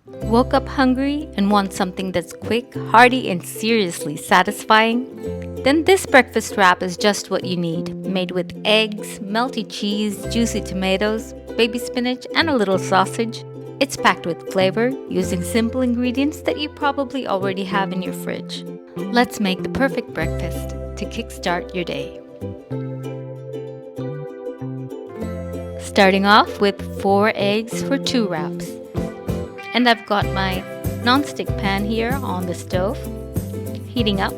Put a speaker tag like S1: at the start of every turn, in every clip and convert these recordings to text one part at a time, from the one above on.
S1: Woke up hungry and want something that's quick, hearty, and seriously satisfying? Then this breakfast wrap is just what you need. Made with eggs, melty cheese, juicy tomatoes, baby spinach, and a little sausage. It's packed with flavor using simple ingredients that you probably already have in your fridge. Let's make the perfect breakfast to kickstart your day. Starting off with 4 eggs for 2 wraps. And I've got my non-stick pan here on the stove, heating up.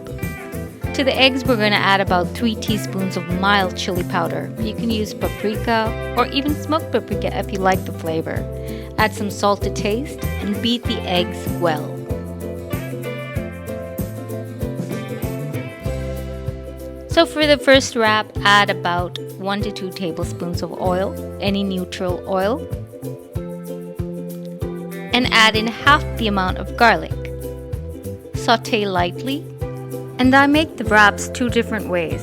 S1: To the eggs, we're going to add about 3 teaspoons of mild chili powder. You can use paprika or even smoked paprika if you like the flavor. Add some salt to taste and beat the eggs well. So for the first wrap, add about 1 to 2 tablespoons of oil, any neutral oil. And add in half the amount of garlic. Sauté lightly. And I make the wraps 2 different ways.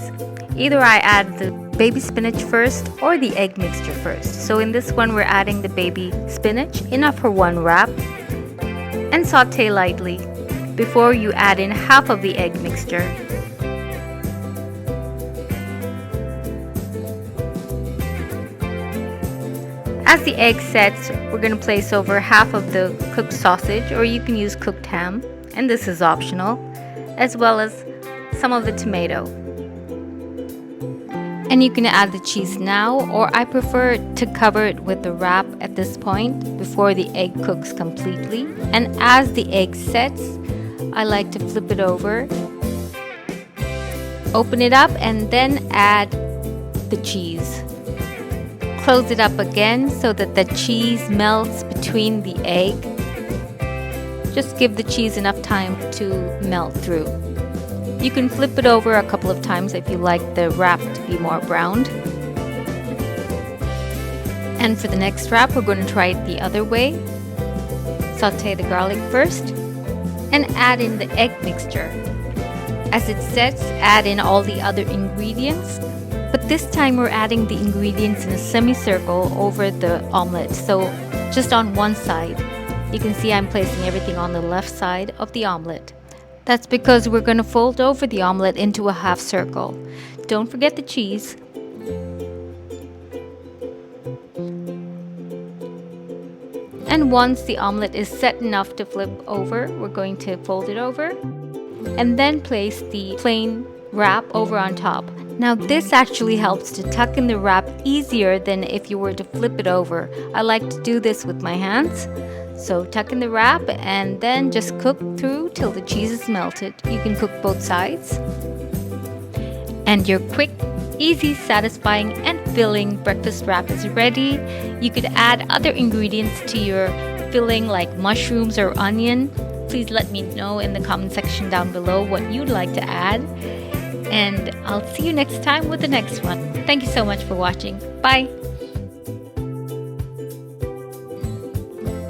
S1: Either I add the baby spinach first or the egg mixture first. So in this one we're adding the baby spinach, enough for 1 wrap. And sauté lightly before you add in half of the egg mixture. As the egg sets, we're going to place over half of the cooked sausage, or you can use cooked ham, and this is optional, as well as some of the tomato. And you can add the cheese now, or I prefer to cover it with the wrap at this point before the egg cooks completely. And as the egg sets, I like to flip it over, open it up, and then add the cheese. Close it up again so that the cheese melts between the egg. Just give the cheese enough time to melt through. You can flip it over a couple of times if you like the wrap to be more browned. And for the next wrap, we're going to try it the other way. Sauté the garlic first and add in the egg mixture. As it sets, add in all the other ingredients. But this time we're adding the ingredients in a semicircle over the omelette, so just on one side. You can see I'm placing everything on the left side of the omelette. That's because we're going to fold over the omelette into a half circle. Don't forget the cheese. And once the omelette is set enough to flip over, we're going to fold it over and then place the plain wrap over on top. Now this actually helps to tuck in the wrap easier than if you were to flip it over. I like to do this with my hands. So tuck in the wrap and then just cook through till the cheese is melted. You can cook both sides. And your quick, easy, satisfying and filling breakfast wrap is ready. You could add other ingredients to your filling like mushrooms or onion. Please let me know in the comment section down below what you'd like to add. And I'll see you next time with the next one. Thank you so much for watching. Bye!